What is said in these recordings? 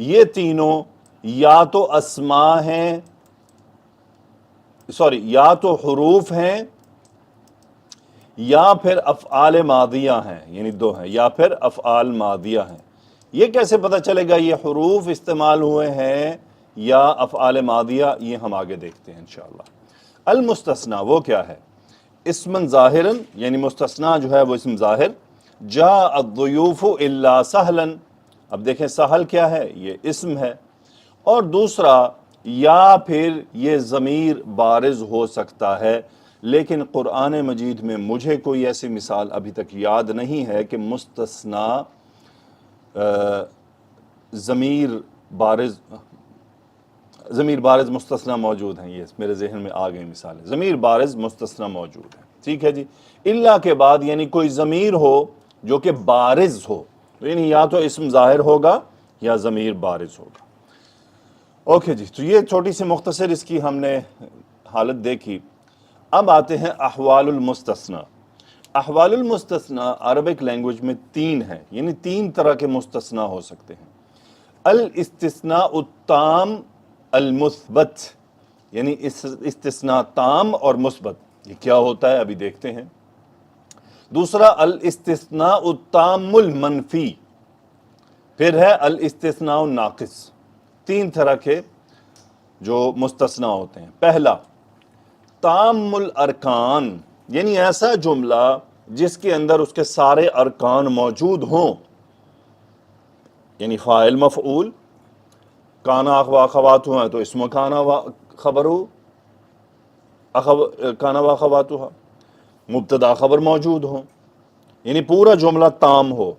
یہ تینوں یا تو اسما ہیں، یا تو حروف ہیں یا پھر افعال ماضیہ ہیں، یعنی دو ہیں، یا پھر افعال ماضیہ ہیں۔ یہ کیسے پتہ چلے گا یہ حروف استعمال ہوئے ہیں یا افعال ماضیہ؟ یہ ہم آگے دیکھتے ہیں انشاءاللہ۔ المستثنیٰ وہ کیا ہے؟ اسم ظاہرن، یعنی مستثنیٰ جو ہے وہ اسم ظاہر، جاء الضیوف الا سہلا، اب دیکھیں سہل کیا ہے؟ یہ اسم ہے، اور دوسرا یا پھر یہ ضمیر بارز ہو سکتا ہے، لیکن قرآن مجید میں مجھے کوئی ایسی مثال ابھی تک یاد نہیں ہے کہ مستثنیٰ ضمیر بارز مستثنیٰ موجود ہیں۔ یہ میرے ذہن میں آ گئی مثالیں، ضمیر بارز مستثنیٰ موجود ہیں، ٹھیک ہے جی۔ الا کے بعد یعنی کوئی ضمیر ہو جو کہ بارز ہو، یعنی یا تو اسم ظاہر ہوگا یا ضمیر بارز ہوگا۔ اوکے جی، تو یہ چھوٹی سی مختصر اس کی ہم نے حالت دیکھی۔ اب آتے ہیں احوال المستثنیٰ۔ احوال المستثنیٰ عربک لینگویج میں تین ہیں، یعنی تین طرح کے مستثنیٰ ہو سکتے ہیں۔ الاستثناء التام المثبت، یعنی استثناء تام اور مثبت، یہ کیا ہوتا ہے ابھی دیکھتے ہیں۔ دوسرا الاستثناء التام المنفی، پھر ہے الاستثناء الناقص۔ تین طرح کے جو مستثنیٰ ہوتے ہیں۔ پہلا تام الارکان، یعنی ایسا جملہ جس کے اندر اس کے سارے ارکان موجود ہوں، یعنی فاعل مفعول، کانا و اخواتہ ہیں تو اسم کانا و خبرو کانا و اخواتہ، مبتدا خبر موجود ہوں، یعنی پورا جملہ تام ہو۔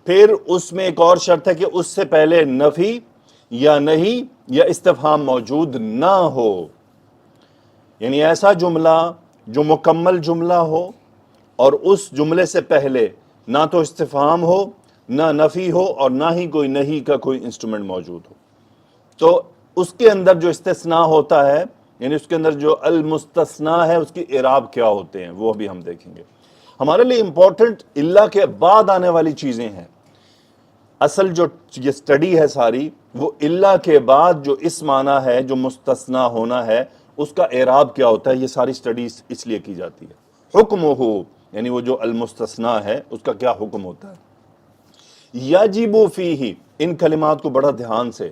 پھر اس میں ایک اور شرط ہے کہ اس سے پہلے نفی یا نہیں یا استفہام موجود نہ ہو، یعنی ایسا جملہ جو مکمل جملہ ہو اور اس جملے سے پہلے نہ تو استفہام ہو، نہ نفی ہو، اور نہ ہی کوئی نہیں کا کوئی انسٹرومنٹ موجود ہو۔ تو اس کے اندر جو استثناء ہوتا ہے، یعنی اس کے اندر جو المستثنیٰ ہے، اس کی اعراب کیا ہوتے ہیں وہ بھی ہم دیکھیں گے۔ ہمارے لیے امپورٹنٹ اللہ کے بعد آنے والی چیزیں ہیں۔ اصل جو یہ سٹڈی ہے ساری، وہ اللہ کے بعد جو اس معنی ہے جو مستثنیٰ ہونا ہے اس کا اعراب کیا ہوتا ہے، یہ ساری سٹڈی اس لیے کی جاتی ہے۔ حکم ہو، یعنی وہ جو المستثنیٰ ہے اس کا کیا حکم ہوتا ہے۔ یجب فیہ، ان کلمات کو بڑا دھیان سے،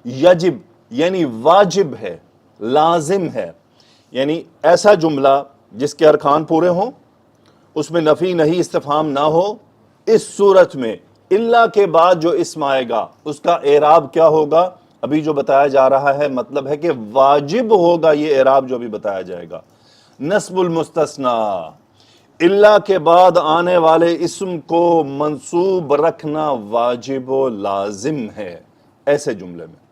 یجب یعنی واجب ہے، لازم ہے، یعنی ایسا جملہ جس کے ارکان پورے ہوں، اس میں نفی نہیں استفہام نہ ہو، اس صورت میں اللہ کے بعد جو اسم آئے گا اس کا اعراب کیا ہوگا، ابھی جو بتایا جا رہا ہے مطلب ہے کہ واجب ہوگا یہ اعراب جو ابھی بتایا جائے گا۔ نصب المستثنیٰ، اللہ کے بعد آنے والے اسم کو منصوب رکھنا واجب و لازم ہے ایسے جملے میں۔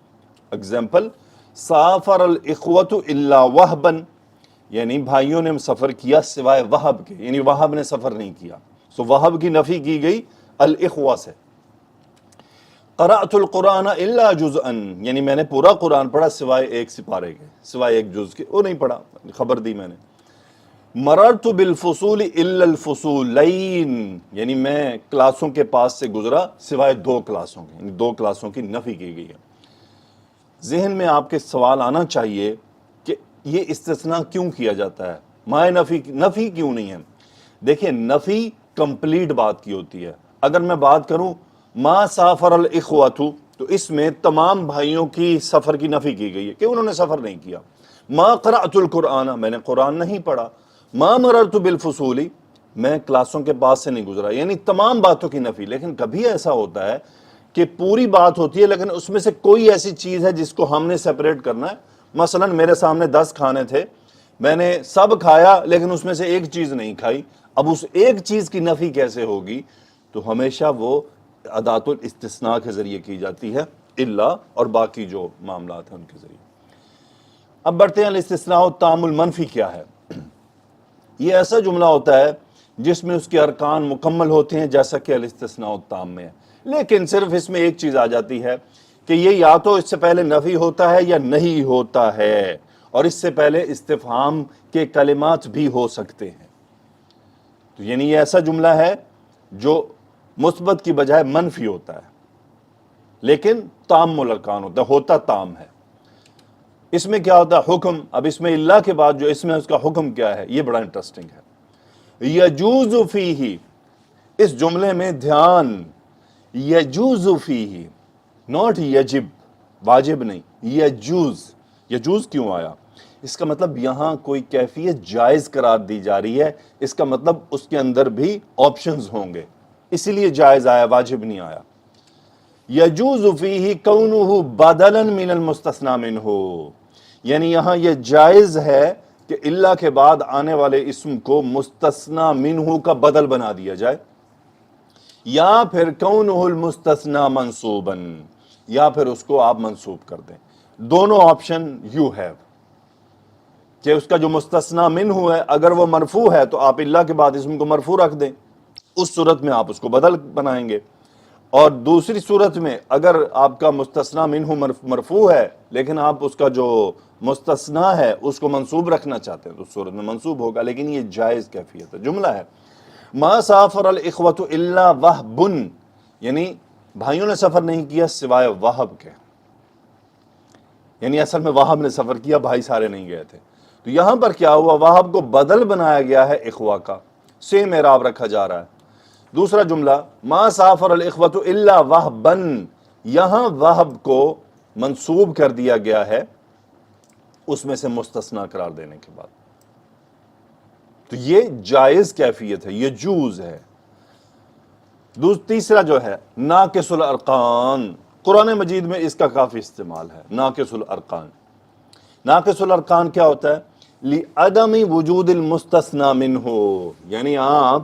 اگزامپل، سافر الاخوۃ الا وہبا، یعنی بھائیوں نے سفر کیا سوائے وہب کے، یعنی وہب نے سفر نہیں کیا، سو وہب کی نفی کی گئی الاخوہ سے۔ قرأت القرآن الا جزءا، یعنی میں نے پورا قرآن پڑھا سوائے ایک سپارے کے، سوائے ایک جز کے، وہ نہیں پڑھا، خبر دی میں نے۔ مررت بالفصول الا الفصولین، یعنی میں کلاسوں کے پاس سے گزرا سوائے دو کلاسوں کے، یعنی دو کلاسوں کی نفی کی گئی ہے۔ ذہن میں آپ کے سوال آنا چاہیے کہ یہ استثناء کیوں کیا جاتا ہے، مائے نفی کیوں نہیں ہے؟ دیکھیں، نفی کمپلیٹ بات کی ہوتی ہے۔ اگر میں بات کروں ما سافر الاخوۃ، تو اس میں تمام بھائیوں کی سفر کی نفی کی گئی ہے کہ انہوں نے سفر نہیں کیا۔ ما قرأت القرآن، میں نے قرآن نہیں پڑھا۔ ما مررت بالفصول، میں کلاسوں کے پاس سے نہیں گزرا، یعنی تمام باتوں کی نفی۔ لیکن کبھی ایسا ہوتا ہے کہ پوری بات ہوتی ہے لیکن اس میں سے کوئی ایسی چیز ہے جس کو ہم نے سیپریٹ کرنا ہے۔ مثلا میرے سامنے 10 کھانے تھے، میں نے سب کھایا لیکن اس میں سے ایک چیز نہیں کھائی، اب اس ایک چیز کی نفی کیسے ہوگی؟ تو ہمیشہ وہ ادات الاستثناء کے ذریعے کی جاتی ہے، الا اور باقی جو معاملات ہیں ان کے ذریعے۔ اب بڑھتے ہیں الاستثناء التام المنفی کیا ہے۔ یہ ایسا جملہ ہوتا ہے جس میں اس کے ارکان مکمل ہوتے ہیں جیسا کہ الاستثناء التام میں ہے، لیکن صرف اس میں ایک چیز آ جاتی ہے کہ یہ یا تو اس سے پہلے نفی ہوتا ہے یا نہیں ہوتا ہے، اور اس سے پہلے استفہام کے کلمات بھی ہو سکتے ہیں۔ تو یعنی یہ ایسا جملہ ہے جو مثبت کی بجائے منفی ہوتا ہے۔ لیکن تام الارکان ہوتا تام ہے. اس میں کیا ہوتا ہے حکم. اب اس میں اللہ کے بعد جو اس میں اس کا حکم کیا ہے یہ بڑا انٹرسٹنگ ہے. یجوز فیہ، اس جملے میں دھیان، یجوز فیہ ناٹ یجب، واجب نہیں، یجوز. یجوز کیوں آیا؟ اس کا مطلب یہاں کوئی کیفیت جائز قرار دی جا رہی ہے، اس کا مطلب اس کے اندر بھی آپشنز ہوں گے، اسی لیے جائز آیا، واجب نہیں آیا. یجوز فیہ کونہ بدلا من المستثنی منہ، یعنی یہاں یہ جائز ہے کہ اللہ کے بعد آنے والے اسم کو مستثنی منہ کا بدل بنا دیا جائے، یا پھر کونہ المستثنی منصوبا، یا پھر اس کو آپ منصوب کر دیں. دونوں آپشن یو ہیو، کہ اس کا جو مستثنی منہ ہے اگر وہ مرفوع ہے تو آپ اللہ کے بعد اسم کو مرفوع رکھ دیں، اس صورت میں آپ اس کو بدل بنائیں گے. اور دوسری صورت میں اگر آپ کا مستثنی منہ مرفوع ہے لیکن آپ اس کا جو مستثنی ہے اس کو منصوب رکھنا چاہتے ہیں تو اس صورت میں منصوب ہوگا. لیکن یہ جائز کیفیت ہے. جملہ ہے ما سافر الاخوۃ الا وہب، یعنی بھائیوں نے سفر نہیں کیا سوائے وہب کے، یعنی اصل میں وہب نے سفر کیا، بھائی سارے نہیں گئے تھے. تو یہاں پر کیا ہوا، وہب کو بدل بنایا گیا ہے اخوہ کا، سیم اعراب رکھا جا رہا ہے. دوسرا جملہ ما سافر الاخوۃ الا وہبا، یہاں وہب کو منصوب کر دیا گیا ہے اس میں سے مستثنی قرار دینے کے بعد. تو یہ جائز کیفیت ہے، یہ جوز ہے. تیسرا جو ہے ناقص الارکان، قرآن مجید میں اس کا کافی استعمال ہے. ناقص الارکان، ناقص الارکان کیا ہوتا ہے؟ لعدم وجود المستثنی منہ، یعنی آپ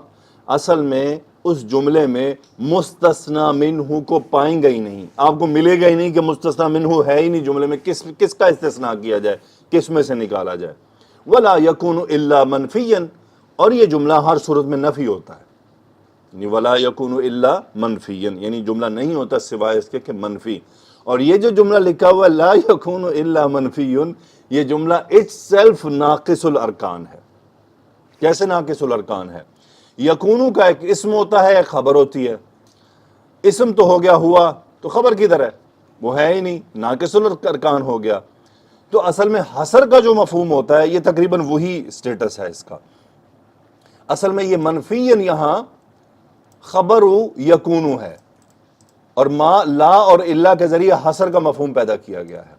اصل میں اس جملے میں مستثنی منہ کو پائیں گے ہی نہیں، آپ کو ملے گا ہی نہیں کہ مستثنی منہ ہے ہی نہیں جملے میں، کس کا استثناء کیا جائے، کس میں سے نکالا جائے. ولا یکون الا منفیا، اور یہ جملہ ہر صورت میں نفی ہوتا ہے، یعنی ولا یکون الا منفیا، یعنی جملہ نہیں ہوتا سوائے اس کے کہ منفی. اور یہ جو جملہ لکھا ہوا لا یکون الا منفی، یہ جملہ اٹ سیلف ناقص الارکان ہے. کیسے ناقص الارکان ہے؟ یکونو کا ایک اسم ہوتا ہے، ایک خبر ہوتی ہے. اسم تو ہو گیا ہوا، تو خبر کدھر ہے؟ وہ ہے ہی نہیں، ناقص الارکان ہو گیا. تو اصل میں حصر کا جو مفہوم ہوتا ہے یہ تقریباً وہی سٹیٹس ہے اس کا. اصل میں یہ منفین یہاں خبر یکونو ہے، اور ما لا اور اللہ کے ذریعے حصر کا مفہوم پیدا کیا گیا ہے.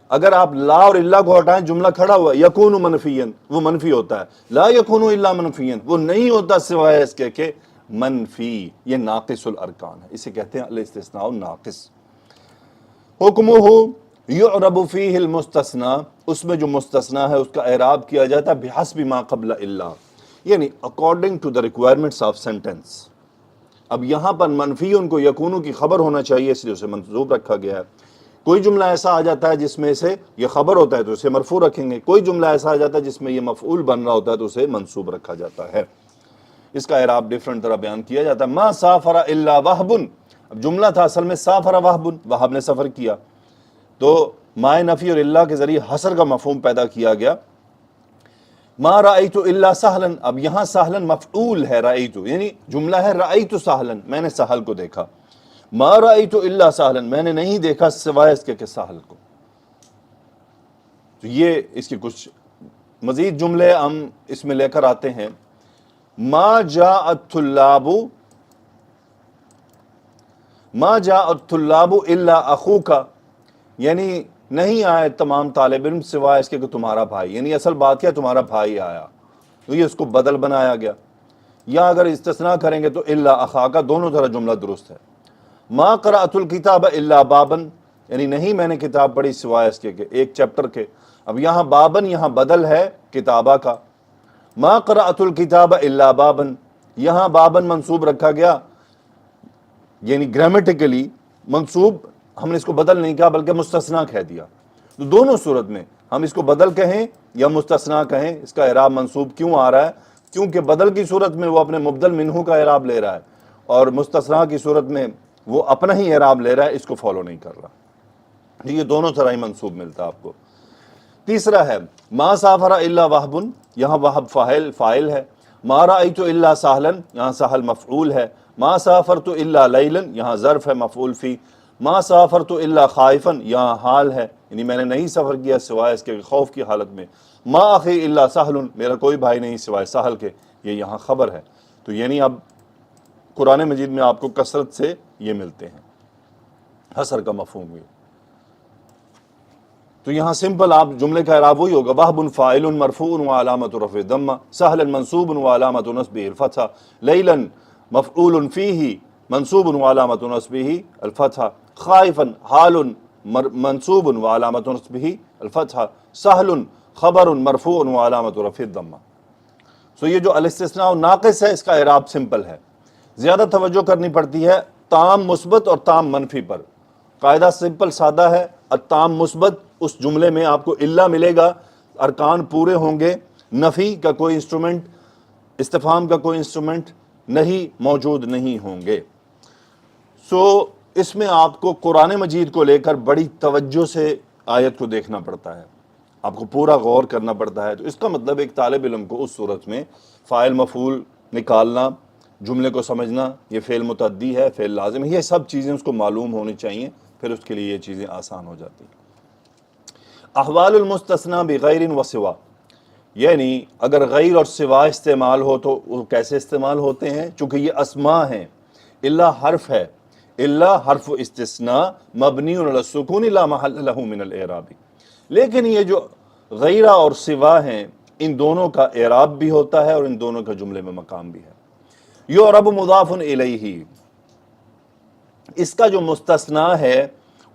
اگر آپ لا اور اللہ کو ہٹائیں جملہ کھڑا ہوا یکون منفین، وہ منفی ہوتا ہے. لا یکون الا منفین، وہ نہیں ہوتا سوائے اس کے کہ منفی. یہ ناقص الارکان ہے، اسے کہتے ہیں الاستثناء الناقص. حکمہ یعرب فیہ المستثنی، اس میں جو مستثنی ہے اس کا اعراب کیا جاتا ہے بحسب ما قبل الا، یعنی according to the requirements of sentence. اب یہاں پر منفی ان کو یکونو کی خبر ہونا چاہیے اس لیے اسے منصوب رکھا گیا ہے. کوئی جملہ ایسا آ جاتا ہے جس میں سے یہ خبر ہوتا ہے تو اسے مرفوع رکھیں گے. کوئی جملہ ایسا آ جاتا ہے جس میں یہ مفعول بن رہا ہوتا ہے تو اسے منصوب رکھا جاتا ہے. اس کا اعراب ڈیفرنٹ طرح بیان کیا جاتا ہے. ما سافر الا وہب، اب جملہ تھا اصل میں سافر وہب، وہب نے سفر کیا، تو ما نفی اور اللہ کے ذریعے حصر کا مفہوم پیدا کیا گیا. ما رأیت الا سہلا، اب یہاں سہلا مفعول ہے رأیت، یعنی جملہ ہے رأیت سہلا، میں نے سہل کو دیکھا. ما رأیت الا سہلا، میں نے نہیں دیکھا سوائے اس کے کہ سہل کو. تو یہ اس کی کچھ مزید جملے ہم اس میں لے کر آتے ہیں. ما جاء الطلاب، ما جاء الطلاب الا اخوک، یعنی نہیں آئے تمام طالب علم سوائے اس کے کہ تمہارا بھائی، یعنی اصل بات کیا تمہارا بھائی آیا، تو یہ اس کو بدل بنایا گیا. یا اگر استثناء کریں گے تو الا اخاک، دونوں طرح جملہ درست ہے. ما قرأت الکتاب الا بابا، یعنی نہیں میں نے کتاب پڑھی سوائے اس کے کہ ایک چیپٹر کے. اب یہاں بابن یہاں بدل ہے کتابہ کا. ما قرأت الکتاب الا بابا، یہاں بابن منصوب رکھا گیا، یعنی گرامیٹیکلی منصوب ہم نے اس کو بدل نہیں کہا بلکہ مستثنیٰ کہہ دیا. تو دونوں صورت میں ہم اس کو بدل کہیں یا مستثنیٰ کہیں، اس کا اعراب منصوب کیوں آ رہا ہے؟ کیونکہ بدل کی صورت میں وہ اپنے مبدل منہ کا اعراب لے رہا ہے، اور مستثنیٰ کی صورت میں وہ اپنا ہی اعراب لے رہا ہے، اس کو فالو نہیں کر رہا. یہ دونوں طرح ہی منصوب ملتا ہے آپ کو. تیسرا ہے ما سافر الا وہب، یہاں وہب فاعل ہے. ما رأیت الا سہلا، یہاں سہل مفعول ہے. ما سافرت الا لیلا، یہاں ظرف ہے مفعول فی. ما سافرت الا خائفا، یہاں حال ہے، یعنی میں نے نہیں سفر کیا سوائے اس کے خوف کی حالت میں. ما اخی الا سہل، میرا کوئی بھائی نہیں سوائے سہل کے، یہ یہاں خبر ہے. تو یعنی اب قرآن مجید میں آپ کو کثرت سے یہ ملتے ہیں، حصر کا مفہوم ہوئی. تو یہاں سمپل آپ جملے کا اعراب وہی ہوگا، وہب فاعل مرفوع وعلامۃ رفعہ ضمہ، سہل منصوب وعلامۃ نصبہ الفتحہ، لیلا مفعول فیہ منصوب وعلامۃ نصبہ الفتحہ، خائفا حال منصوب وعلامۃ نصبہ الفتحہ، سہل خبر مرفوع وعلامۃ رفعہ الضمہ. سو یہ جو الاستثناء ناقص ہے اس کا اعراب سمپل ہے، زیادہ توجہ کرنی پڑتی ہے تام مثبت اور تام منفی پر. قاعدہ سمپل سادہ ہے، التام مثبت، اس جملے میں آپ کو الا ملے گا، ارکان پورے ہوں گے، نفی کا کوئی انسٹرومنٹ، استفہام کا کوئی انسٹرومنٹ نہیں موجود نہیں ہوں گے. سو اس میں آپ کو قرآن مجید کو لے کر بڑی توجہ سے آیت کو دیکھنا پڑتا ہے، آپ کو پورا غور کرنا پڑتا ہے. تو اس کا مطلب ایک طالب علم کو اس صورت میں فاعل مفعول نکالنا، جملے کو سمجھنا، یہ فعل متعدی ہے، فعل لازم ہے، یہ سب چیزیں اس کو معلوم ہونی چاہیے، پھر اس کے لیے یہ چیزیں آسان ہو جاتی ہیں. احوال المستثنیٰ بغیر و سوا، یعنی اگر غیر اور سوا استعمال ہو تو وہ کیسے استعمال ہوتے ہیں؟ چونکہ یہ اسماء ہیں، الا حرف ہے، الا حرف استثناء مبنی علی السکون لا محل له من الاعراب. لیکن یہ جو غیرہ اور سوا ہیں ان دونوں کا اعراب بھی ہوتا ہے اور ان دونوں کا جملے میں مقام بھی ہے. یعرب مضاف الیہ، اس کا جو مستثنیٰ ہے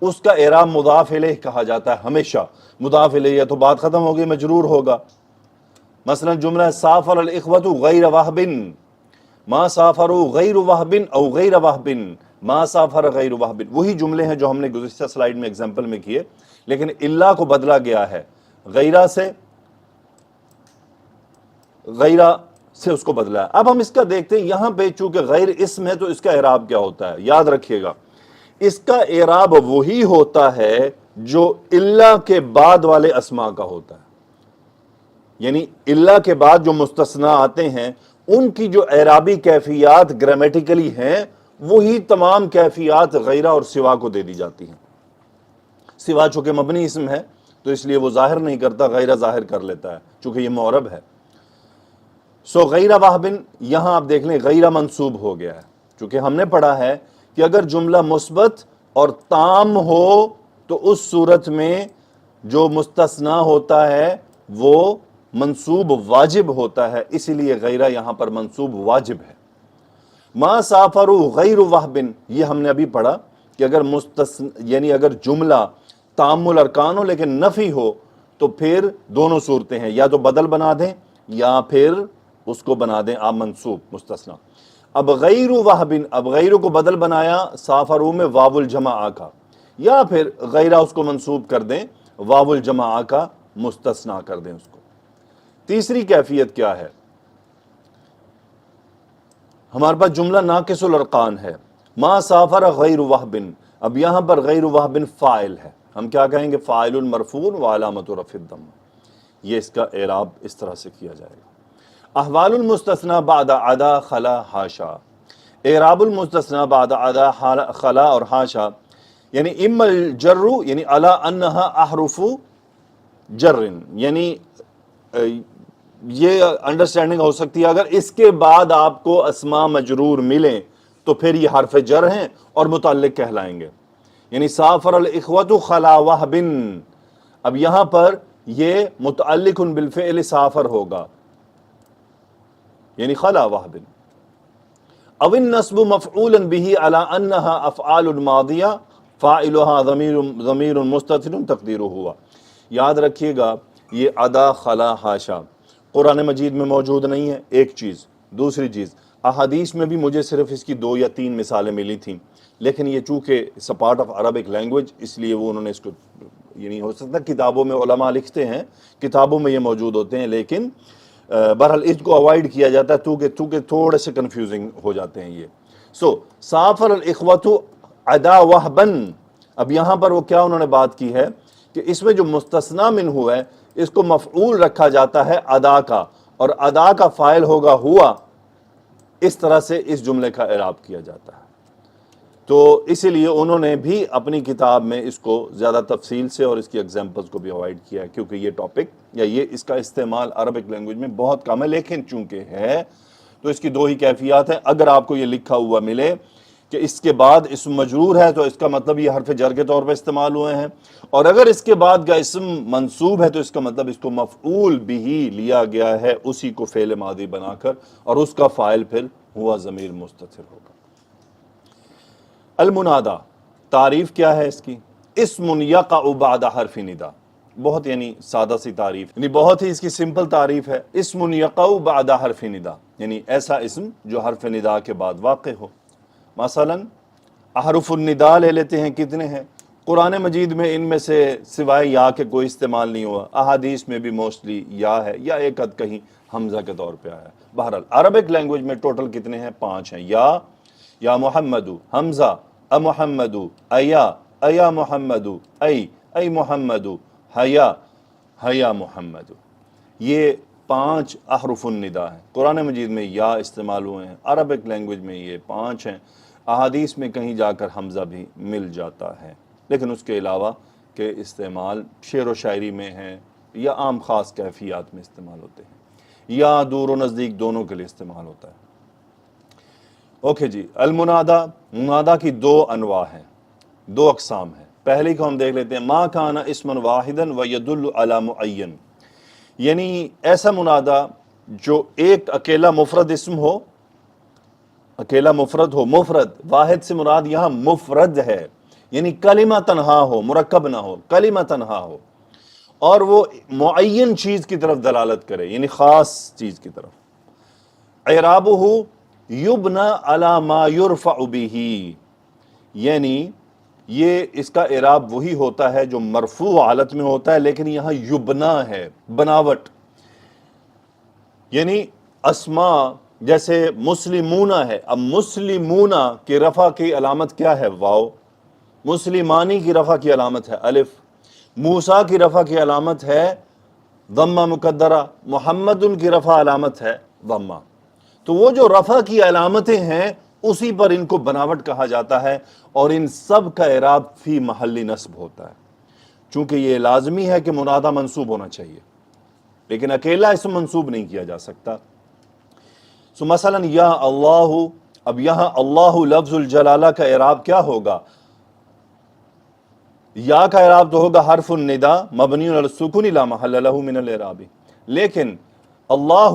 اس کا اعراب مضاف الیہ کہا جاتا ہے ہمیشہ. مضاف الیہ تو بات ختم ہوگی، مجرور ہوگا. مثلا جملہ سافر الاخوۃ غیر وہب، ما سافروا غیر وہب او غیر وہب، ما سافر غیر وہب، وہی جملے ہیں جو ہم نے گزشتہ سلائیڈ میں ایگزامپل میں کیے، لیکن الا کو بدلا گیا ہے، غیرہ سے غیرہ سے اس کو بدلا ہے. اب ہم اس کا دیکھتے ہیں، یہاں پہ چونکہ غیر اسم ہے تو اس کا اعراب کیا ہوتا ہے. یاد رکھیے گا اس کا اعراب وہی ہوتا ہے جو الا کے بعد والے اسماء کا ہوتا ہے. یعنی الا کے بعد جو مستثنیٰ آتے ہیں ان کی جو اعرابی کیفیات گرامیٹیکلی ہیں وہی تمام کیفیات غیرہ اور سوا کو دے دی جاتی ہیں. سوا چونکہ مبنی اسم ہے تو اس لیے وہ ظاہر نہیں کرتا، غیرہ ظاہر کر لیتا ہے چونکہ یہ معرب ہے. سو غیرہ واہبن، یہاں آپ دیکھ لیں غیرہ منصوب ہو گیا ہے، چونکہ ہم نے پڑھا ہے کہ اگر جملہ مثبت اور تام ہو تو اس صورت میں جو مستثنیٰ ہوتا ہے وہ منصوب واجب ہوتا ہے، اسی لیے غیرہ یہاں پر منصوب واجب ہے. ما سافروا غیر وہبن، یہ ہم نے ابھی پڑھا کہ اگر یعنی اگر جملہ تام الارکان ہو لیکن نفی ہو تو پھر دونوں صورتیں ہیں، یا تو بدل بنا دیں یا پھر اس کو بنا دیں آپ منصوب مستثنیٰ. اب غیر وہبن، اب غیر کو بدل بنایا، سافروا میں واو الجمع آکا، یا پھر غیرہ اس کو منصوب کر دیں، واو الجمع آکا مستثنیٰ کر دیں اس کو. تیسری کیفیت کیا ہے؟ ہمارے پاس جملہ ناقص الارکان ہے، ما سافر غیر وہبن، اب یہاں پر غیر وہبن فاعل ہے، ہم کیا کہیں گے؟ فاعل مرفوع وعلامۃ رفعہ الضمہ. یہ اس کا اعراب اس طرح سے کیا جائے گا. احوال المستثنیٰ بعد عدا خلا حاشا، اعراب المستثنیٰ بعد عدا خلا اور حاشا، یعنی اما الجر یعنی علی انہا احرف جر، یعنی یہ انڈرسٹینڈنگ ہو سکتی ہے اگر اس کے بعد آپ کو اسماء مجرور ملیں تو پھر یہ حرف جر ہیں اور متعلق کہلائیں گے. یعنی سافر الاخوۃ خلا وہبن، اب یہاں پر یہ متعلق بالفعل سافر ہوگا یعنی خلا وہبن. او النصب مفعولا به على انها افعال ماضیہ فاعلها ضمیر مستتر تقدیرہ ہوا. یاد رکھیے گا یہ عدا خلا حاشا قرآن مجید میں موجود نہیں ہے، ایک چیز. دوسری چیز احادیث میں بھی مجھے صرف اس کی 2 یا 3 مثالیں ملی تھیں، لیکن یہ چونکہ it's a part of Arabic language اس لیے وہ انہوں نے اس کو، یعنی ہو سکتا ہے کتابوں میں علماء لکھتے ہیں، کتابوں میں یہ موجود ہوتے ہیں، لیکن بہرحال اس کو اوائڈ کیا جاتا ہے کیونکہ تھوڑے سے کنفیوزنگ ہو جاتے ہیں یہ. سو سافر الاخوۃ عدا وہبن، اب یہاں پر وہ کیا انہوں نے بات کی ہے کہ اس میں جو مستثنیٰ منہ ہے اس کو مفعول رکھا جاتا ہے ادا کا، اور ادا کا فاعل ہوگا ہوا، اس طرح سے اس جملے کا اعراب کیا جاتا ہے. تو اسی لیے انہوں نے بھی اپنی کتاب میں اس کو زیادہ تفصیل سے اور اس کی ایگزامپلس کو بھی اوائڈ کیا ہے، کیونکہ یہ ٹاپک یا یہ اس کا استعمال عربک لینگویج میں بہت کم ہے، لیکن چونکہ ہے تو اس کی دو ہی کیفیات ہیں۔ اگر آپ کو یہ لکھا ہوا ملے کہ اس کے بعد اسم مجرور ہے تو اس کا مطلب یہ حرف جر کے طور پہ استعمال ہوئے ہیں، اور اگر اس کے بعد کا اسم منصوب ہے تو اس کا مطلب اس کو مفعول بھی لیا گیا ہے، اسی کو فعل ماضی بنا کر، اور اس کا فاعل پھر ہوا ضمیر مستتر ہوگا۔ المنادا، تعریف کیا ہے اس کی؟ اسم یقع بعد حرف ندا، بہت یعنی سادہ سی تعریف، یعنی بہت ہی اس کی سمپل تعریف ہے۔ اسم یقع بعد حرف ندا، یعنی ایسا اسم جو حرف ندا کے بعد واقع ہو۔ مثلا احرف الندا لے لیتے ہیں، کتنے ہیں؟ قرآن مجید میں ان میں سے سوائے یا کے کوئی استعمال نہیں ہوا، احادیث میں بھی موسٹلی یا ہے، یا ایک عد کہیں حمزہ کے طور پہ آیا۔ بہرحال عربک لینگویج میں ٹوٹل کتنے ہیں؟ 5 ہیں۔ یا محمد، حمزہ، محمد، ایا محمد، ای محمد، حیا محمد، یہ 5 احرف الندا ہیں۔ قرآن مجید میں یا استعمال ہوئے ہیں، عربک لینگویج میں یہ 5 ہیں، احادیث میں کہیں جا کر حمزہ بھی مل جاتا ہے، لیکن اس کے علاوہ کہ استعمال شعر و شاعری میں ہے یا عام خاص کیفیات میں استعمال ہوتے ہیں، یا دور و نزدیک دونوں کے لیے استعمال ہوتا ہے۔ اوکے جی، المنادا، منادا کی 2 انواع ہیں، 2 اقسام ہیں۔ پہلی کو ہم دیکھ لیتے ہیں، ما کان اسما واحدا ویدل علی معین، یعنی ایسا منادا جو ایک اکیلا مفرد اسم ہو، اکیلا مفرد ہو، مفرد، واحد سے مراد یہاں مفرد ہے، یعنی کلمہ تنہا ہو، مرکب نہ ہو، کلمہ تنہا ہو، اور وہ معین چیز کی طرف دلالت کرے، یعنی خاص چیز کی طرف۔ اعرابہ یبنى علی ما یرفع بہ، یعنی یہ اس کا اعراب وہی ہوتا ہے جو مرفوع حالت میں ہوتا ہے، لیکن یہاں یبنا ہے، بناوٹ، یعنی اسماء جیسے مسلمونہ ہے، اب مسلمونہ کی رفع کی علامت کیا ہے؟ واو، مسلمانی کی رفع کی علامت ہے الف، موسیٰ کی رفع کی علامت ہے ضمہ مقدرہ، محمد کی رفع علامت ہے ضمہ۔ تو وہ جو رفع کی علامتیں ہیں اسی پر ان کو بناوٹ کہا جاتا ہے، اور ان سب کا اعراب فی محل نصب ہوتا ہے، چونکہ یہ لازمی ہے کہ منادہ منصوب ہونا چاہیے، لیکن اکیلا اسم منصوب نہیں کیا جا سکتا۔ سو مثلا یا اللہ، اب یہاں اللہ لفظ الجلالہ کا اعراب کیا ہوگا؟ یا کا اعراب تو ہوگا حرف النداء مبنی علی السکون لا محل له من الاعراب، لیکن اللہ،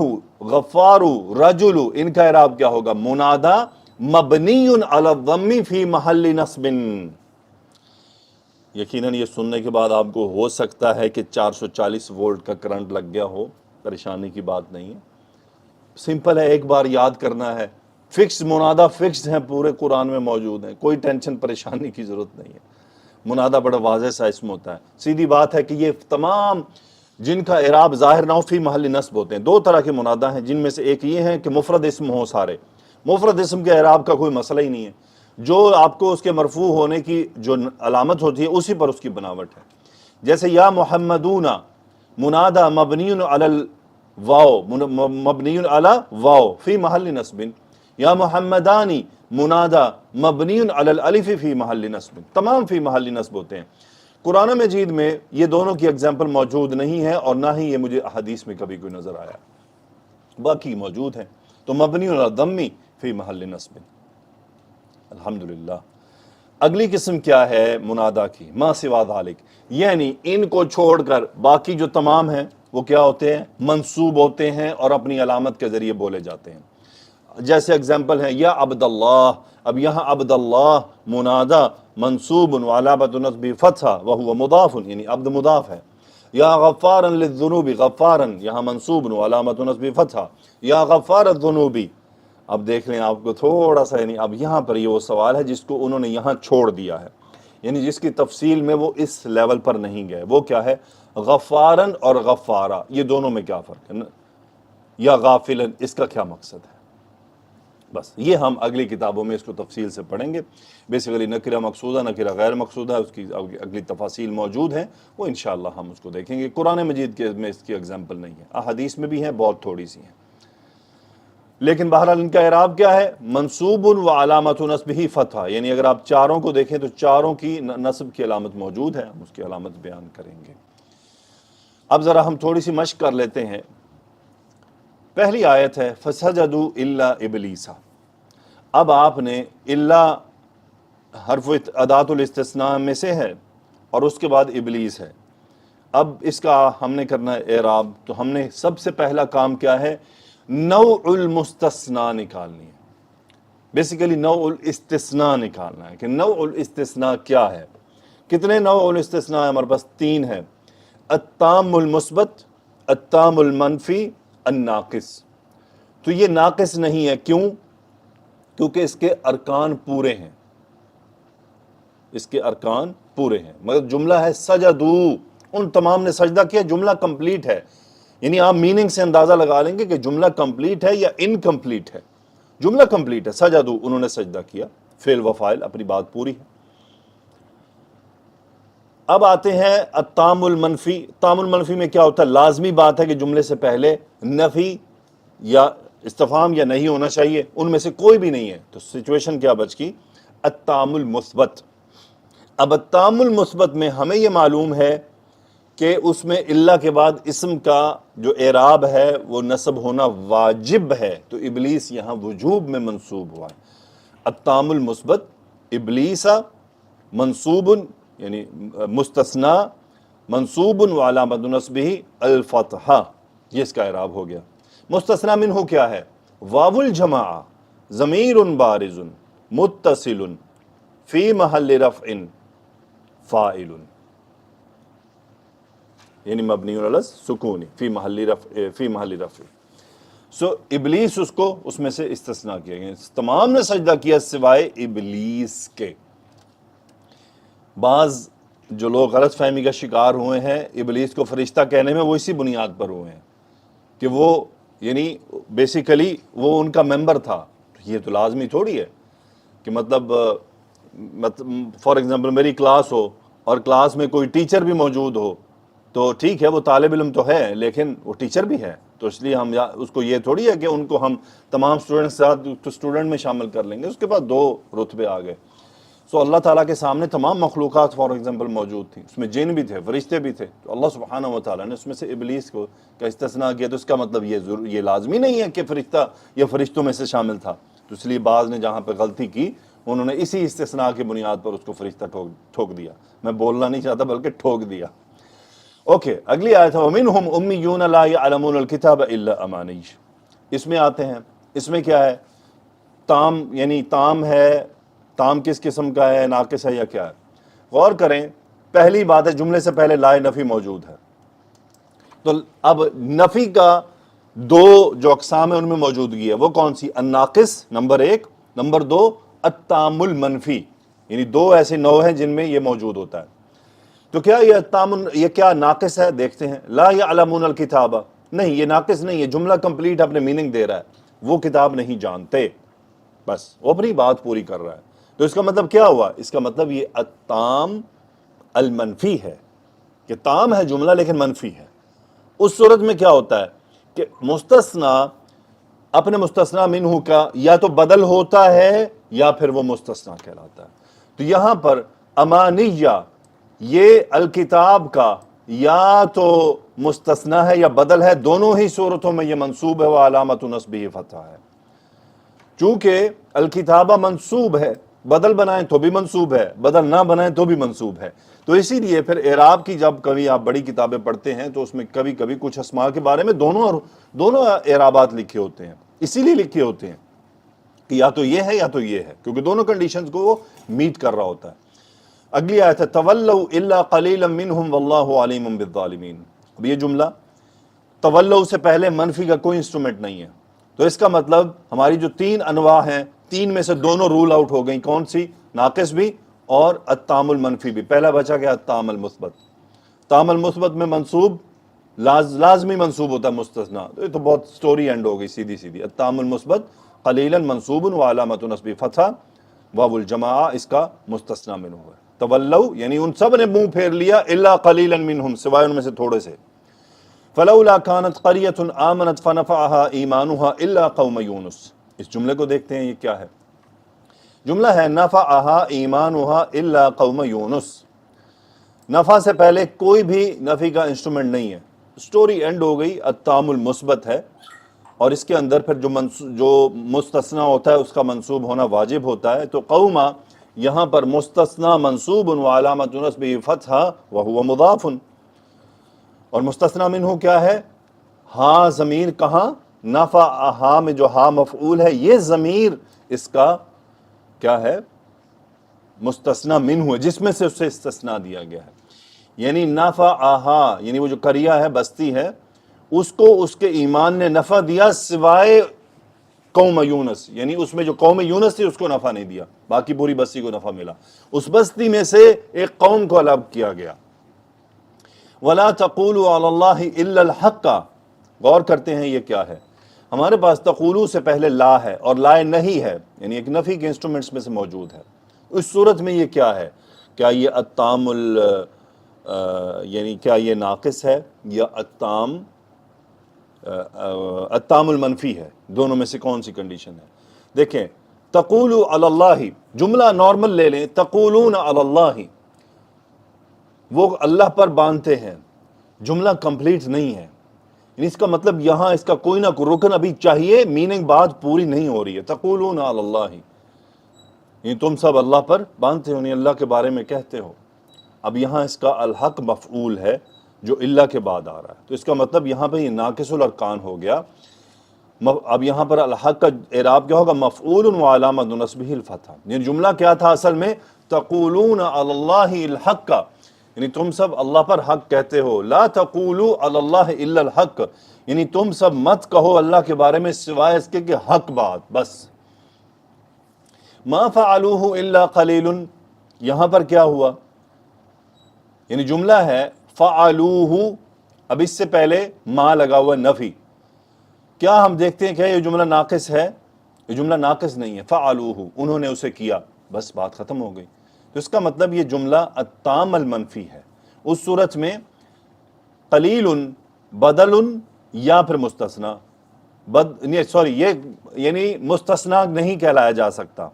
غفار، رجل، ان کا اعراب کیا ہوگا؟ منادا مبنی علی الضم فی محل نصب۔ یقیناً یہ سننے کے بعد آپ کو ہو سکتا ہے کہ 440 وولٹ کا کرنٹ لگ گیا ہو، پریشانی کی بات نہیں ہے، سمپل ہے، ایک بار یاد کرنا ہے۔ فکس منادہ فکس ہیں، پورے قرآن میں موجود ہیں، کوئی ٹینشن پریشانی کی ضرورت نہیں ہے۔ منادہ بڑا واضح سا اسم ہوتا ہے، سیدھی بات ہے کہ یہ تمام جن کا اعراب ظاہر نہ ہو فی محل نصب ہوتے ہیں۔ 2 طرح کے منادہ ہیں، جن میں سے ایک یہ ہے کہ مفرد اسم ہو، سارے مفرد اسم کے اعراب کا کوئی مسئلہ ہی نہیں ہے، جو آپ کو اس کے مرفوع ہونے کی جو علامت ہوتی ہے اسی پر اس کی بناوٹ ہے۔ جیسے یا محمدون، منادہ مبنی علی الواو، مبنی علی واو فی محل نصب، یا محمدانی، منادہ مبنی علی الالف فی محل نصب، تمام فی محل نصب ہوتے ہیں۔ قرآن مجید میں یہ دونوں کی اگزامپل موجود نہیں ہے، اور نہ ہی یہ مجھے حدیث میں کبھی کوئی نظر آیا، باقی موجود ہیں۔ تو مبنی علی الضم فی محل نصب، الحمدللہ۔ اگلی قسم کیا ہے منادہ کی؟ ما سوا ذالک، یعنی ان کو چھوڑ کر باقی جو تمام ہیں وہ کیا ہوتے ہیں؟ منصوب ہوتے ہیں اور اپنی علامت کے ذریعے بولے جاتے ہیں۔ جیسے اگزامپل ہے یا عبد اللہ، اب یہاں عبد اللہ منادہ منصوب وعلامۃ نصبہ فتحہ وہو مضاف، یعنی عبد مضاف ہے۔ یا غفارا للذنوب، غفارا یہاں منصوب وعلامۃ نصبہ فتحہ، یا غفار الذنوب۔ اب دیکھ لیں آپ کو تھوڑا سا، یعنی اب یہاں پر یہ وہ سوال ہے جس کو انہوں نے یہاں چھوڑ دیا ہے، یعنی جس کی تفصیل میں وہ اس لیول پر نہیں گئے۔ وہ کیا ہے؟ غفارن اور غفارہ، یہ دونوں میں کیا فرق ہے؟ یا غافلن، اس کا کیا مقصد ہے؟ بس یہ ہم اگلی کتابوں میں اس کو تفصیل سے پڑھیں گے۔ بیسیکلی نکرہ مقصودہ، نکرہ غیر مقصودہ، اس کی اگلی تفاصیل موجود ہیں، وہ انشاءاللہ ہم اس کو دیکھیں گے۔ قرآن مجید کے میں اس کی اگزامپل نہیں ہے، احادیث میں بھی ہیں، بہت تھوڑی سی ہیں۔ لیکن بہرحال ان کا اعراب کیا ہے؟ منصوب و علامت نصبہ فتح، یعنی اگر آپ چاروں کو دیکھیں تو چاروں کی نصب کی علامت موجود ہے، ہم اس کی علامت بیان کریں گے۔ اب ذرا ہم تھوڑی سی مشق کر لیتے ہیں۔ پہلی آیت ہے فسجدوا الا ابلیس۔ اب آپ نے الا حرف ادات الاستثناء میں سے ہے اور اس کے بعد ابلیس ہے۔ اب اس کا ہم نے کرنا ہے اعراب، تو ہم نے سب سے پہلا کام کیا ہے؟ نوع المستثناء نکالنی ہے، بیسیکلی نوع الاستثناء نکالنا ہے کہ نوع الاستثناء کیا ہے۔ کتنے نوع الاستثناء ہیں ہمارے پاس؟ 3 ہیں، التام المثبت، التام المنفی، الناقص۔ تو یہ ناقص نہیں ہے، کیوں؟ کیونکہ اس کے ارکان پورے ہیں، اس کے ارکان پورے ہیں۔ مگر جملہ ہے سجدو، ان تمام نے سجدہ کیا، جملہ کمپلیٹ ہے، یعنی آپ میننگ سے اندازہ لگا لیں گے کہ جملہ کمپلیٹ ہے یا انکمپلیٹ ہے۔ جملہ کمپلیٹ ہے، سجدو انہوں نے سجدہ کیا، فعل و فاعل اپنی بات پوری ہے۔ اب آتے ہیں التام المنفی۔ تام المنفی میں کیا ہوتا ہے؟ لازمی بات ہے کہ جملے سے پہلے نفی یا استفہام یا نہیں ہونا چاہیے، ان میں سے کوئی بھی نہیں ہے، تو سچویشن کیا بچ کی؟ التام المثبت۔ اب التام المثبت میں ہمیں یہ معلوم ہے کہ اس میں اللہ کے بعد اسم کا جو اعراب ہے وہ نصب ہونا واجب ہے، تو ابلیس یہاں وجوب میں منصوب ہوا ہے۔ التام المثبت ابلیسا منصوب، یعنی مستثنا منصوب وعلامت نصبہ الفتحہ، یہ اس کا اعراب ہو گیا۔ مستثنا منہ کیا ہے؟ واو الجماعہ ضمیر بارز متصل فی محل رفع فاعل، یعنی مبنی علی السکون فی محل رفع۔ سو ابلیس اس کو اس میں سے استثناء کیا گیا، تمام نے سجدہ کیا سوائے ابلیس کے۔ بعض جو لوگ غلط فہمی کا شکار ہوئے ہیں ابلیس کو فرشتہ کہنے میں، وہ اسی بنیاد پر ہوئے ہیں کہ وہ یعنی بیسیکلی وہ ان کا ممبر تھا۔ یہ تو لازمی تھوڑی ہے کہ مطلب فار ایگزامپل میری کلاس ہو اور کلاس میں کوئی ٹیچر بھی موجود ہو تو ٹھیک ہے، وہ طالب علم تو ہے لیکن وہ ٹیچر بھی ہے، تو اس لیے ہم اس کو یہ تھوڑی ہے کہ ان کو ہم تمام اسٹوڈنٹ ساتھ تو اسٹوڈنٹ میں شامل کر لیں گے، اس کے بعد 2 رتبے آ گئے۔ سو اللہ تعالیٰ کے سامنے تمام مخلوقات فار ایگزامپل موجود تھیں، اس میں جن بھی تھے، فرشتے بھی تھے، تو اللہ سبحانہ و تعالیٰ نے اس میں سے ابلیس کو کا استثناء کیا، تو اس کا مطلب یہ لازمی نہیں ہے کہ فرشتہ یا فرشتوں میں سے شامل تھا، تو اس لیے بعض نے جہاں پہ غلطی کی انہوں نے اسی استثناء کی بنیاد پر اس کو فرشتہ ٹھوک دیا۔ میں بولنا نہیں چاہتا بلکہ ٹھوک دیا۔ اوکے، اگلی آیت ہے وَمِنْهُمْ أُمِّيُّونَ لَا يَعْلَمُونَ الْكِتَابَ إِلَّا أَمَانِيَّ۔ اس میں آتے ہیں، اس میں کیا ہے؟ تام، یعنی تام ہے، تام کس قسم کا ہے؟ ناقص ہے یا کیا ہے؟ غور کریں، پہلی بات ہے جملے سے پہلے لا نفی موجود ہے، تو اب نفی کا 2 جو اقسام ہیں ان میں موجودگی ہے، وہ کون سی؟ الناقص نمبر 1، نمبر 2 التام المنفی، یعنی 2 ایسے نوع ہیں جن میں یہ موجود ہوتا ہے۔ تو کیا یہ کیا ناقص ہے؟ دیکھتے ہیں۔ لا یعلمون الکتاب، نہیں یہ ناقص نہیں ہے، جملہ کمپلیٹ اپنے میننگ دے رہا ہے، وہ کتاب نہیں جانتے، بس وہ اپنی بات پوری کر رہا ہے۔ تو اس کا مطلب کیا ہوا؟ اس کا مطلب یہ التام المنفی ہے کہ تام ہے جملہ لیکن منفی ہے۔ اس صورت میں کیا ہوتا ہے کہ مستثنا اپنے مستثنا منہ کا یا تو بدل ہوتا ہے یا پھر وہ مستثنا کہلاتا ہے۔ تو یہاں پر امانیہ یہ الکتاب کا یا تو مستثنا ہے یا بدل ہے، دونوں ہی صورتوں میں یہ منصوب ہے، وہ علامت نصبہ فتح ہے۔ چونکہ الکتابہ منصوب ہے، بدل بنائیں تو بھی منصوب ہے، بدل نہ بنائیں تو بھی منصوب ہے، تو اسی لیے پھر اعراب کی جب کبھی آپ بڑی کتابیں پڑھتے ہیں تو اس میں کبھی کبھی کچھ اسماء کے بارے میں دونوں اعرابات لکھے ہوتے ہیں، اسی لیے لکھے ہوتے ہیں کہ یا تو یہ ہے یا تو یہ ہے، کیونکہ دونوں کنڈیشنز کو وہ میٹ کر رہا ہوتا ہے۔ اگلی آیت ہے تولوا الا قلیلا منہم واللہ علیم بالظالمین۔ اب یہ جملہ تولوا سے پہلے منفی کا کوئی انسٹرومنٹ نہیں ہے، تو اس کا مطلب ہماری جو 3 انواع ہیں 3 میں سے دونوں رول آؤٹ ہو گئیں، کون سی؟ ناقص بھی اور التام المنفی بھی۔ پہلا بچا گیا التام المثبت۔ تام المثبت میں منصوب لازمی منصوب ہوتا ہے مستثنا، یہ تو بہت سٹوری اینڈ ہو گئی سیدھی۔ التام المثبت قلیلا منصوب وعلامت نصبہ فتح، واو الجماعہ اس کا مستثنا منہ ہے۔ تولوا یعنی ان سب نے منہ پھیر لیا، الا قلیلا منہم سوائے ان میں سے تھوڑے سے۔ فلولا كانت قرية آمنت فنفعها ایمانها الا قوم یونس. اس جملے کو دیکھتے ہیں یہ کیا ہے. جملہ ہے نفعها ایمانها الا قوم یونس. نفع سے پہلے کوئی بھی نفی کا انسٹرومنٹ نہیں ہے. سٹوری اینڈ ہو گئی. التام المثبت ہے اور اس کے اندر پھر جو مستثنی ہوتا ہے اس کا منصوب ہونا واجب ہوتا ہے. تو قوما یہاں پر مستثنی منصوب وعلامت نصبہ فتحہ وہو مضاف. اور مستثنی منہ کیا ہے؟ ہاں ضمیر کہاں؟ نفع ہاں میں جو ہاں مفعول ہے یہ ضمیر اس کا کیا ہے؟ مستثنی منہ ہے، جس میں سے اسے استثناء دیا گیا ہے. یعنی نفعہا یعنی وہ جو قریہ ہے، بستی ہے، اس کو اس کے ایمان نے نفع دیا سوائے قوم یونس. یعنی اس میں جو قوم یونس تھی اس کو نفع نہیں دیا، باقی پوری بستی کو نفع ملا. اس بستی میں سے ایک قوم کو الگ کیا گیا. وَلَا تَقُولُوا عَلَى اللَّهِ إِلَّا الْحَقَّ. غور کرتے ہیں یہ کیا ہے. ہمارے پاس تقولو سے پہلے لا ہے اور لا نہیں ہے، یعنی ایک نفی کے انسٹرومنٹس میں سے موجود ہے. اس صورت میں یہ کیا ہے؟ کیا یہ التام یعنی کیا یہ ناقص ہے یا التام المنفی ہے؟ دونوں میں سے کون سی کنڈیشن ہے؟ دیکھیں تقولوا علی اللہ، جملہ نارمل لے لیں، تقولون علی اللہ، وہ اللہ پر باندھتے ہیں. جملہ کمپلیٹ نہیں ہے، یعنی اس کا مطلب یہاں اس کا کوئی نہ کوئی رکن ابھی چاہیے، میننگ بات پوری نہیں ہو رہی ہے. تقولون علی اللہ یعنی تم سب اللہ پر باندھتے ہو، یعنی اللہ کے بارے میں کہتے ہو. اب یہاں اس کا الحق مفعول ہے جو اللہ کے بعد آ رہا ہے، تو اس کا مطلب یہاں پہ یہ ناقص الارکان ہو گیا. اب یہاں پر الحق کا اعراب کیا ہوگا؟ مفعول وعلامت نصبہ الفتح. یعنی جملہ کیا تھا اصل میں؟ تقولون علی اللہ الحق، یعنی تم سب اللہ پر حق کہتے ہو. لا تقولوا علی اللہ الا الحق، یعنی تم سب مت کہو اللہ کے بارے میں سوائے اس کے کہ حق بات بس. ما فعلوه الا قلیل، یہاں پر کیا ہوا؟ یعنی جملہ ہے فعلوه، اب اس سے پہلے ما لگا ہوا نفی. کیا ہم دیکھتے ہیں کہ یہ جملہ ناقص ہے؟ یہ جملہ ناقص نہیں ہے. فعلوه انہوں نے اسے کیا، بس بات ختم ہو گئی. تو اس کا مطلب یہ جملہ التام المنفی ہے. اس صورت میں قلیل بدل یا پھر مستثنی یہ یعنی مستثنی نہیں کہلایا جا سکتا.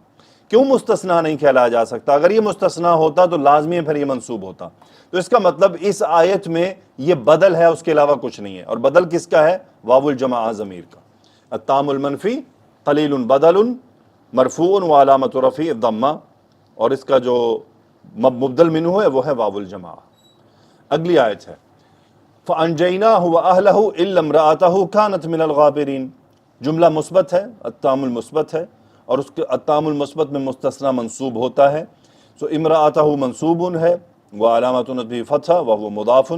کیوں مستثنی نہیں کہلایا جا سکتا؟ اگر یہ مستثنی ہوتا تو لازمی ہے پھر یہ منصوب ہوتا. تو اس کا مطلب اس آیت میں یہ بدل ہے، اس کے علاوہ کچھ نہیں ہے. اور بدل کس کا ہے؟ واو الجماعہ ضمیر کا. التام المنفی قلیل بدل مرفوع وعلامت رفعہ الضمہ، اور اس کا جو مبدل منہ ہے وہ ہے واو الجماعہ. اگلی آیت ہے فَأَنْجَيْنَاهُ وَأَهْلَهُ إِلَّا امْرَأَتَهُ كَانَتْ مِنَ الْغَابِرِينَ. جملہ مثبت ہے، التام المثبت ہے، اور اس کے التام المثبت میں مستثنی منصوب ہوتا ہے. سو امرأتہ منصوب ہے وعلامت نصبہ فتحہ وہو مضاف،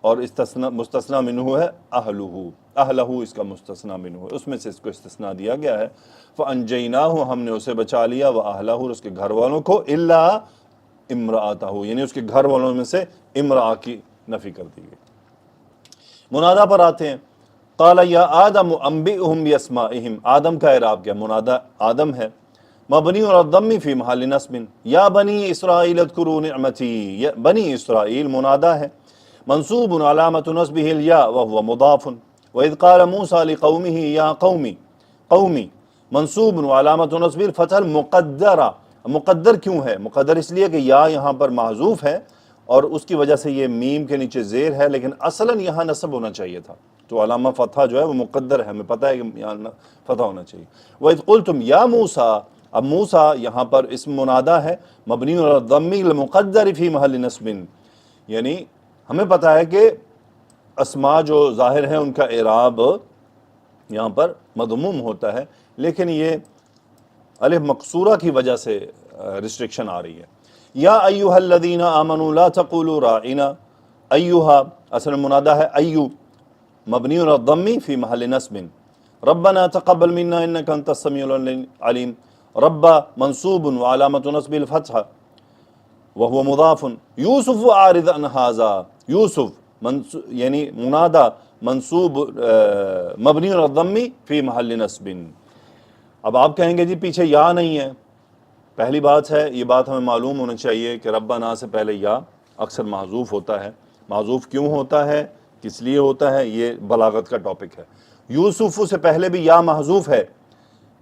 اور مستثنی منہ ہے اہلہ. اہلہ اس کا مستثنی منہ ہے، اس میں سے اس کو استثناء دیا گیا ہے. فَأَنْجَيْنَاهُ ہم نے اسے بچا لیا، وَأَهْلَهُ اور اس کے گھر والوں کو، إِلَّا امرأتہ یعنی اس کے گھر والوں میں سے امرأہ کی نفی کر دی گئی. منادہ پر آتے ہیں. قال یا آدم انبئہم باسمائہم. آدم کا اعراب کیا؟ منادہ آدم ہے، مبنی علی الضم فی محل نصب. یا بنی اسرائیل اذکروا نعمتی، بنی اسرائیل منادہ ہے، منصوب علامت نصبہ الیا وہو مضاف. وَإِذْ قَالَ مُوسَىٰ لِقَوْمِهِ یا قومی منصوب علامت نصب الفتح المقدرہ. مقدر کیوں ہے؟ مقدر اس لیے کہ یا یہاں پر محذوف ہے اور اس کی وجہ سے یہ میم کے نیچے زیر ہے، لیکن اصلاً یہاں نصب ہونا چاہیے تھا، تو علامہ فتح جو ہے وہ مقدر ہے، ہمیں پتہ ہے کہ یہاں فتح ہونا چاہیے. وَإِذْ قُلْتُمْ یا موسیٰ، اب موسیٰ یہاں پر اسم منادہ ہے، مبنی علی الضم المقدر فی محل نصب. یعنی ہمیں پتہ ہے کہ اسماء جو ظاہر ہیں ان کا اعراب یہاں پر مضموم ہوتا ہے، لیکن یہ الف مقصورہ کی وجہ سے ریسٹرکشن آ رہی ہے. یا ایھا الذین آمنوا لا تقولوا راعنا. ایھا اصل منادہ ہے ایو، مبنی علی الضم فی محل نصب. ربنا تقبل منا انک انت السمیع العلیم. رب منصوب وعلامت نصب الفتح وهو مضاف. یوسف عارض عن ھذا. یوسف یعنی منادہ منصوب مبنی علی الضم فی محل نصب. اب آپ کہیں گے جی پیچھے یا نہیں ہے. پہلی بات ہے، یہ بات ہمیں معلوم ہونا چاہیے کہ ربنا سے پہلے یا اکثر معذوف ہوتا ہے. معذوف کیوں ہوتا ہے؟ کس لیے ہوتا ہے، یہ بلاغت کا ٹاپک ہے۔ یوسف سے پہلے بھی یا محذوف ہے،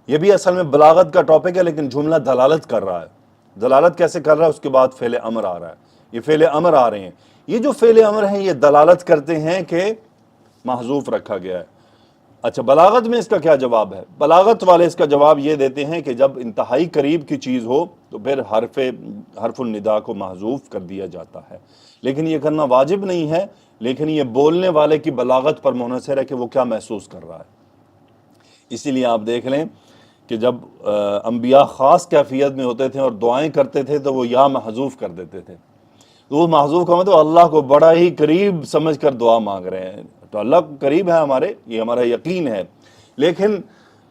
یہ بھی اصل میں بلاغت کا ٹاپک ہے، لیکن جملہ دلالت کر رہا ہے۔ دلالت کیسے کر رہا ہے؟ اس کے بعد فعل امر آ رہا ہے، یہ فعل امر آ رہے ہیں، یہ جو فعل امر ہیں یہ دلالت کرتے ہیں کہ محذوف رکھا گیا ہے۔ اچھا، بلاغت میں اس کا کیا جواب ہے؟ بلاغت والے اس کا جواب یہ دیتے ہیں کہ جب انتہائی قریب کی چیز ہو تو پھر حرف الندا کو محذوف کر دیا جاتا ہے، لیکن یہ کرنا واجب نہیں ہے، لیکن یہ بولنے والے کی بلاغت پر منحصر ہے کہ وہ کیا محسوس کر رہا ہے۔ اسی لیے آپ دیکھ لیں کہ جب انبیاء خاص کیفیت میں ہوتے تھے اور دعائیں کرتے تھے تو وہ یا محذوف کر دیتے تھے، تو وہ محذوف کا مطلب اللہ کو بڑا ہی قریب سمجھ کر دعا مانگ رہے ہیں، تو اللہ قریب ہے ہمارے، یہ ہمارا یقین ہے، لیکن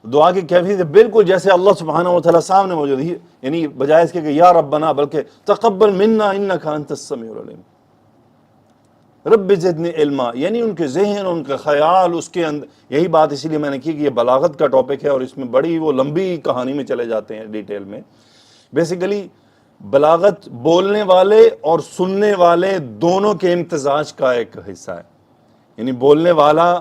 دعا کی کیفیت بالکل جیسے اللہ سبحانہ و تعالیٰ سامنے موجود ہے، یعنی بجائے اس کے کہ یا ربنا، بلکہ تقبل منا انک انت السمیع العلیم، رب زدنی علما، یعنی ان کے ذہن، ان کا خیال اس کے اندر، یہی بات اسی لیے میں نے کی کہ یہ بلاغت کا ٹاپک ہے اور اس میں بڑی وہ لمبی کہانی میں چلے جاتے ہیں ڈیٹیل میں۔ بیسیکلی بلاغت بولنے والے اور سننے والے دونوں کے امتزاج کا ایک حصہ ہے، یعنی بولنے والا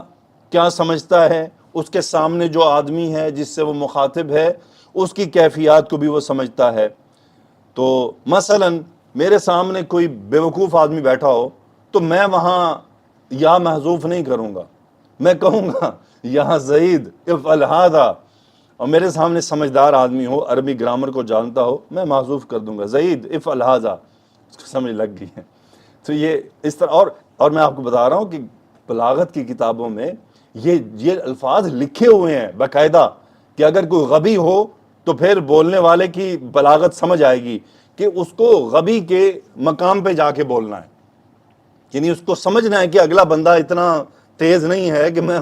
کیا سمجھتا ہے، اس کے سامنے جو آدمی ہے جس سے وہ مخاطب ہے اس کی کیفیات کو بھی وہ سمجھتا ہے۔ تو مثلا میرے سامنے کوئی بیوقوف آدمی بیٹھا ہو تو میں وہاں یا محذوف نہیں کروں گا، میں کہوں گا یا زید افعل ھذا، اور میرے سامنے سمجھدار آدمی ہو، عربی گرامر کو جانتا ہو، میں محذوف کر دوں گا زید افعل ھذا، اس کو سمجھ لگ گئی ہے۔ تو یہ اس طرح، اور میں آپ کو بتا رہا ہوں کہ بلاغت کی کتابوں میں یہ الفاظ لکھے ہوئے ہیں باقاعدہ کہ اگر کوئی غبی ہو تو پھر بولنے والے کی بلاغت سمجھ آئے گی کہ اس کو غبی کے مقام پہ جا کے بولنا ہے، یعنی اس کو سمجھنا ہے کہ اگلا بندہ اتنا تیز نہیں ہے کہ میں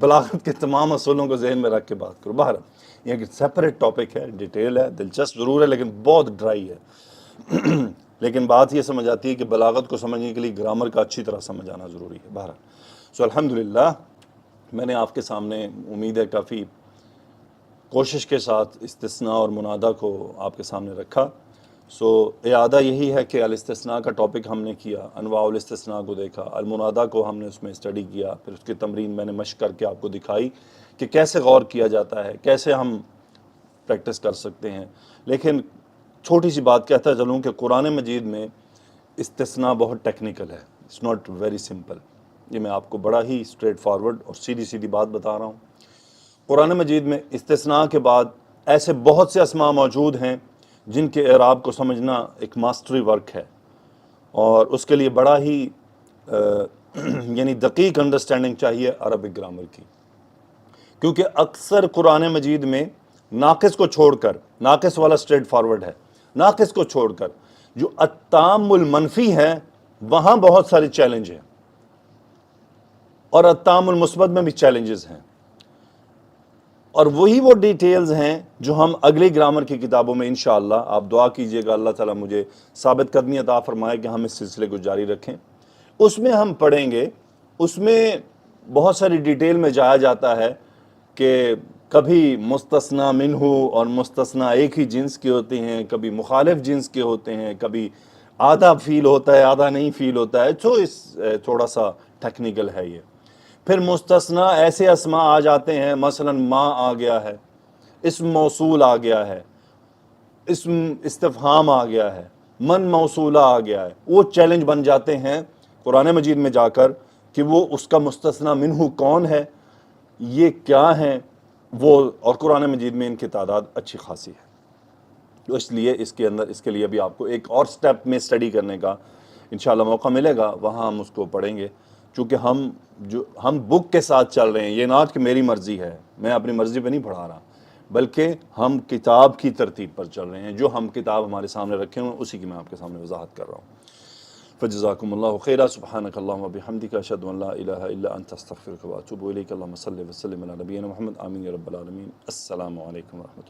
بلاغت کے تمام اصولوں کو ذہن میں رکھ کے بات کروں۔ باہر یہ ایک سیپریٹ ٹاپک ہے، ڈیٹیل ہے، دلچسپ ضرور ہے لیکن بہت ڈرائی ہے۔ لیکن بات یہ سمجھ آتی ہے کہ بلاغت کو سمجھنے کے لیے گرامر کا اچھی طرح سمجھ آنا ضروری ہے۔ باہر الحمدللہ میں نے آپ کے سامنے، امید ہے کافی کوشش کے ساتھ، استثناء اور منادہ کو آپ کے سامنے رکھا۔ اعادہ یہی ہے کہ الاستثناء کا ٹاپک ہم نے کیا، انواع الاستثناء کو دیکھا، المنادہ کو ہم نے اس میں اسٹڈی کیا، پھر اس کی تمرین میں نے مشق کر کے آپ کو دکھائی کہ کیسے غور کیا جاتا ہے، کیسے ہم پریکٹس کر سکتے ہیں۔ لیکن چھوٹی سی بات کہتا چلوں کہ قرآن مجید میں استثناء بہت ٹیکنیکل ہے، اٹس ناٹ ویری سمپل۔ یہ میں آپ کو بڑا ہی اسٹریٹ فارورڈ اور سیدھی سیدھی بات بتا رہا ہوں۔ قرآن مجید میں استثناء کے بعد ایسے بہت سے اسماء موجود ہیں جن کے اعراب کو سمجھنا ایک ماسٹری ورک ہے، اور اس کے لیے بڑا ہی یعنی دقیق انڈرسٹینڈنگ چاہیے عربک گرامر کی، کیونکہ اکثر قرآن مجید میں ناقص کو چھوڑ کر، ناقص والا اسٹریٹ فارورڈ ہے، ناقص کو چھوڑ کر جو التام المنفی ہے وہاں بہت سارے چیلنج ہیں، اور التام المثبت میں بھی چیلنجز ہیں، اور وہی وہ ڈیٹیلز ہیں جو ہم اگلی گرامر کی کتابوں میں انشاءاللہ، آپ دعا کیجئے گا اللہ تعالیٰ مجھے ثابت قدمی عطا فرمائے کہ ہم اس سلسلے کو جاری رکھیں، اس میں ہم پڑھیں گے۔ اس میں بہت ساری ڈیٹیل میں جایا جاتا ہے کہ کبھی مستثنی منہ اور مستثنی ایک ہی جنس کے ہوتے ہیں، کبھی مخالف جنس کے ہوتے ہیں، کبھی آدھا فیل ہوتا ہے آدھا نہیں فیل ہوتا ہے، تو تھوڑا سا ٹیکنیکل ہے یہ۔ پھر مستثنی ایسے اسماء آ جاتے ہیں، مثلا ما آ گیا ہے، اسم موصول آ گیا ہے، اسم استفہام آ گیا ہے، من موصولہ آ گیا ہے، وہ چیلنج بن جاتے ہیں قرآن مجید میں جا کر کہ وہ اس کا مستثنی منہ کون ہے، یہ کیا ہیں وہ، اور قرآن مجید میں ان کی تعداد اچھی خاصی ہے۔ تو اس لیے اس کے اندر، اس کے لیے بھی آپ کو ایک اور سٹیپ میں اسٹڈی کرنے کا انشاءاللہ موقع ملے گا، وہاں ہم اس کو پڑھیں گے، چونکہ ہم بک کے ساتھ چل رہے ہیں، یہ ناٹ کہ میری مرضی ہے، میں اپنی مرضی پہ نہیں پڑھا رہا، بلکہ ہم کتاب کی ترتیب پر چل رہے ہیں، جو ہم کتاب ہمارے سامنے رکھے ہوئے اسی کی میں آپ کے سامنے وضاحت کر رہا ہوں۔ فجزاکم اللہ خیرا، سبحانک اللہم وبحمدک، اشہد ان لا الہ الا انت، استغفرک واتوب الیک، اللہم صلی وسلم علی نبینا محمد، آمین یا رب العالمین۔ السلام علیکم ورحمۃ اللہ۔